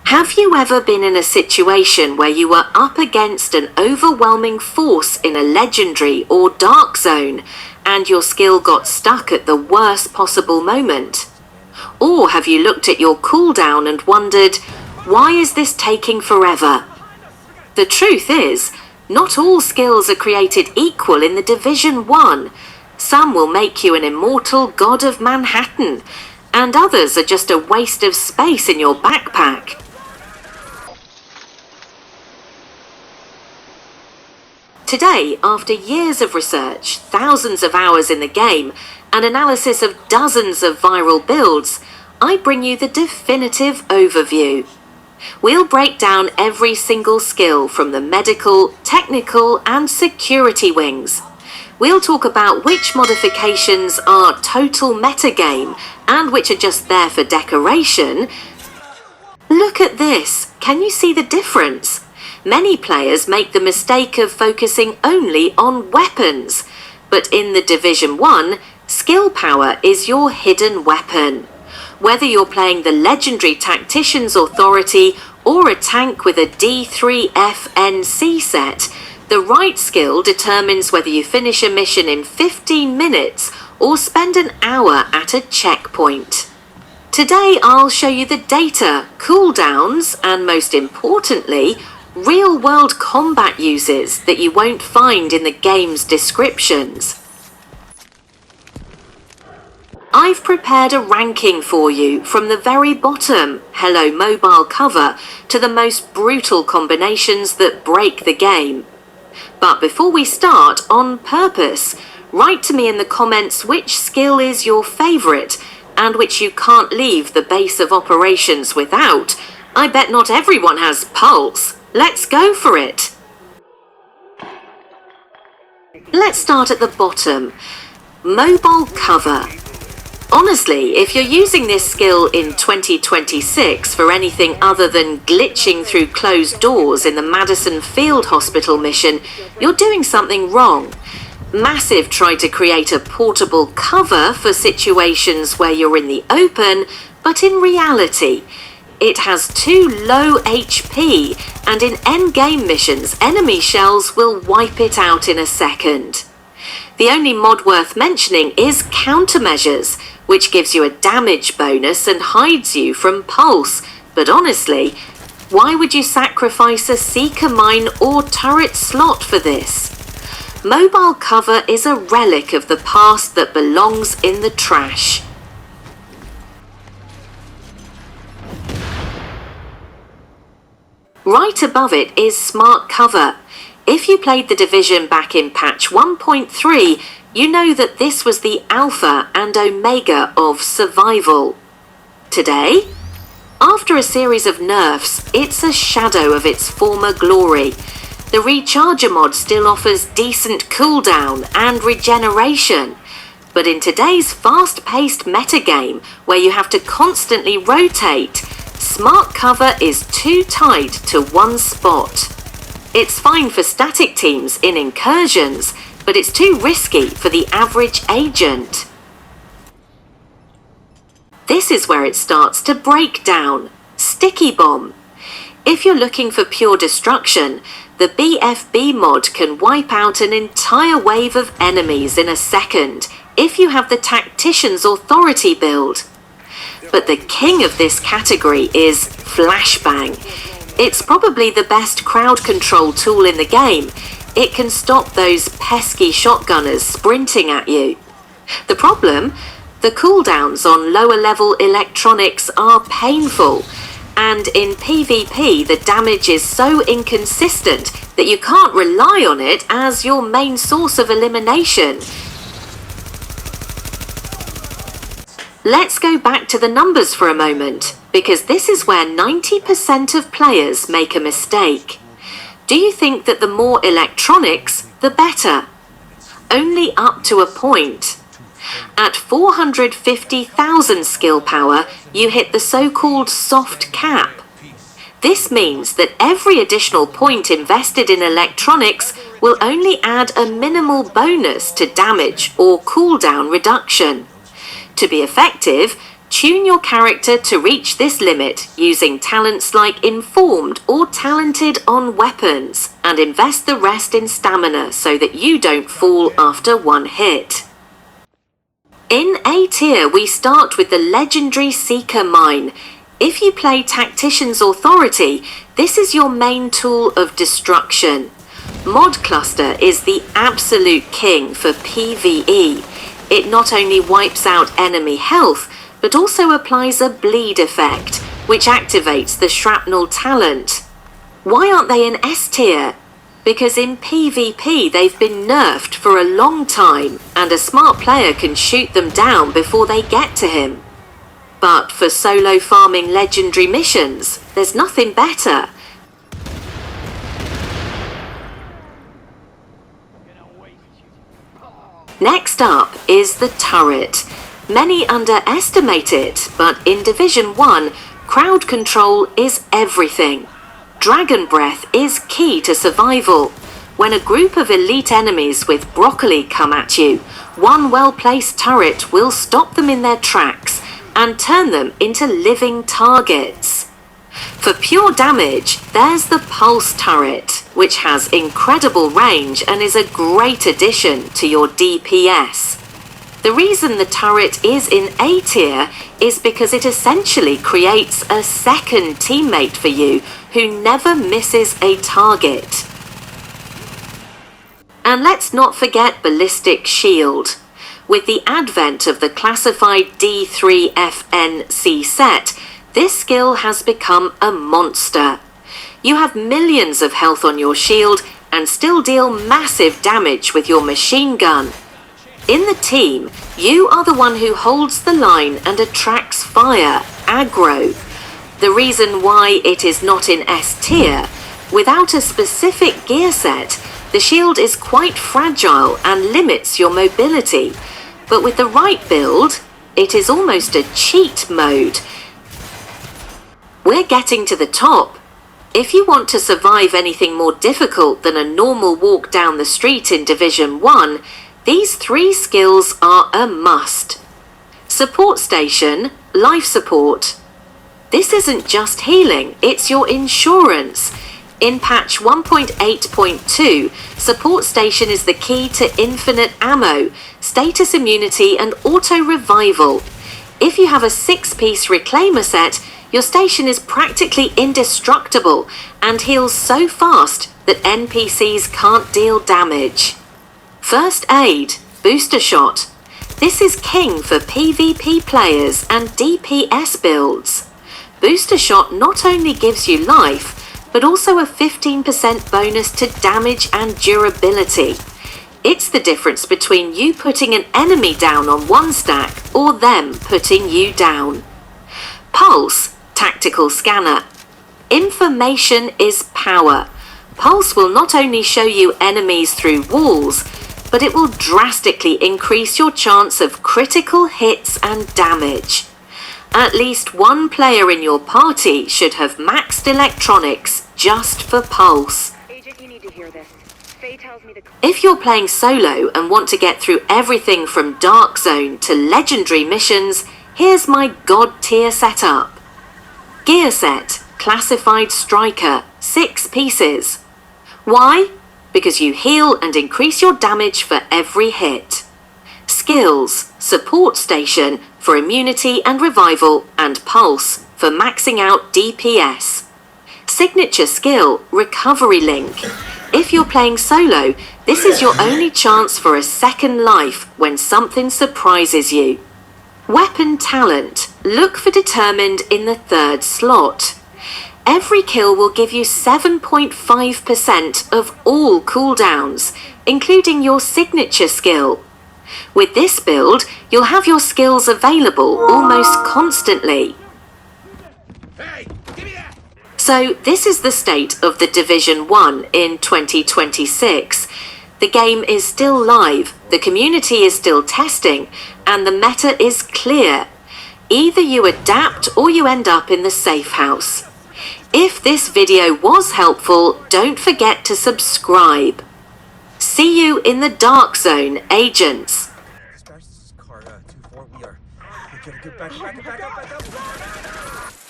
Have you ever been in a situation where you were up against an overwhelming force in a legendary or dark zone and your skill got stuck at the worst possible moment? Or have you looked at your cooldown and wondered, why is this taking forever? The truth is, not all skills are created equal in the Division 1. Some will make you an immortal god of Manhattan, and others are just a waste of space in your backpack. Today, after years of research, thousands of hours in the game, and analysis of dozens of viral builds, I bring you the definitive overview. We'll break down every single skill from the medical, technical, and security wings. We'll talk about which modifications are total metagame and which are just there for decoration. Look at this. Can you see the difference? Many players make the mistake of focusing only on weapons, but in the Division 1, skill power is your hidden weapon. Whether you're playing the legendary Tactician's Authority or a tank with a D3FNC set, the right skill determines whether you finish a mission in 15 minutes or spend an hour at a checkpoint. Today I'll show you the data, cooldowns, and most importantly, real-world combat uses that you won't find in the game's descriptions. I've prepared a ranking for you from the very bottom, Hello Mobile cover, to the most brutal combinations that break the game. But before we start, on purpose, write to me in the comments which skill is your favourite and which you can't leave the base of operations without. I bet not everyone has Pulse. Let's go for it! Let's start at the bottom. Mobile cover. Honestly, if you're using this skill in 2026 for anything other than glitching through closed doors in the Madison Field Hospital mission, you're doing something wrong. Massive tried to create a portable cover for situations where you're in the open, but in reality, it has too low HP, and in endgame missions, enemy shells will wipe it out in a second. The only mod worth mentioning is countermeasures, which gives you a damage bonus and hides you from pulse. But honestly, why would you sacrifice a seeker mine or turret slot for this? Mobile cover is a relic of the past that belongs in the trash. Right above it is smart cover. If you played the Division back in patch 1.3, you know that this was the alpha and omega of survival. Today, after a series of nerfs, it's a shadow of its former glory. The Recharger mod still offers decent cooldown and regeneration, but in today's fast-paced metagame, where you have to constantly rotate, smart cover is too tied to one spot. It's fine for static teams in incursions, but it's too risky for the average agent. This is where it starts to break down. Sticky Bomb. If you're looking for pure destruction, the BFB mod can wipe out an entire wave of enemies in a second if you have the Tactician's Authority build. But the king of this category is Flashbang. It's probably the best crowd control tool in the game. It can stop those pesky shotgunners sprinting at you. The problem? The cooldowns on lower level electronics are painful, and in PvP the damage is so inconsistent that you can't rely on it as your main source of elimination. Let's go back to the numbers for a moment, because this is where 90% of players make a mistake. Do you think that the more electronics, the better? Only up to a point. At 450,000 skill power, you hit the so-called soft cap. This means that every additional point invested in electronics will only add a minimal bonus to damage or cooldown reduction. To be effective, Tune your character to reach this limit using talents like Informed or Talented on weapons, and invest the rest in stamina so that you don't fall after one hit. In A tier, we start with the legendary Seeker Mine. If you play Tactician's Authority, this is your main tool of destruction. Mod Cluster is the absolute king for PvE. It not only wipes out enemy health, but also applies a bleed effect, which activates the shrapnel talent. Why aren't they in S tier? Because in PvP they've been nerfed for a long time, and a smart player can shoot them down before they get to him. But for solo farming legendary missions, there's nothing better. Next up is the turret. Many underestimate it, but in Division 1, crowd control is everything. Dragon Breath is key to survival. When a group of elite enemies with broccoli come at you, one well-placed turret will stop them in their tracks and turn them into living targets. For pure damage, there's the Pulse turret, which has incredible range and is a great addition to your DPS. The reason the turret is in A tier is because it essentially creates a second teammate for you who never misses a target. And let's not forget Ballistic Shield. With the advent of the classified D3FNC set, this skill has become a monster. You have millions of health on your shield and still deal massive damage with your machine gun. In the team, you are the one who holds the line and attracts fire, aggro. The reason why it is not in S tier, without a specific gear set, the shield is quite fragile and limits your mobility. But with the right build, it is almost a cheat mode. We're getting to the top. If you want to survive anything more difficult than a normal walk down the street in Division 1, these 3 skills are a must. Support Station, Life Support. This isn't just healing, it's your insurance. In patch 1.8.2, Support Station is the key to infinite ammo, status immunity and auto revival. If you have a 6-piece reclaimer set, your station is practically indestructible and heals so fast that NPCs can't deal damage. First Aid, Booster Shot. This is king for PvP players and DPS builds. Booster Shot not only gives you life, but also a 15% bonus to damage and durability. It's the difference between you putting an enemy down on one stack or them putting you down. Pulse, Tactical Scanner. Information is power. Pulse will not only show you enemies through walls, but it will drastically increase your chance of critical hits and damage. At least one player in your party should have maxed electronics just for Pulse. Agent, you need to hear this. Faye tells me If you're playing solo and want to get through everything from Dark Zone to legendary missions, here's my God tier setup. Gear set, Classified Striker, 6 pieces. Why? Because you heal and increase your damage for every hit. Skills, Support Station for immunity and revival, and Pulse for maxing out DPS. Signature skill, Recovery Link. If you're playing solo, this is your only chance for a second life when something surprises you. Weapon talent, look for Determined in the 3rd slot. Every kill will give you 7.5% of all cooldowns, including your signature skill. With this build, you'll have your skills available almost constantly. So this is the state of the Division 1 in 2026. The game is still live, the community is still testing, and the meta is clear. Either you adapt or you end up in the safe house. If this video was helpful, don't forget to subscribe. See you in the Dark Zone, agents. Back up.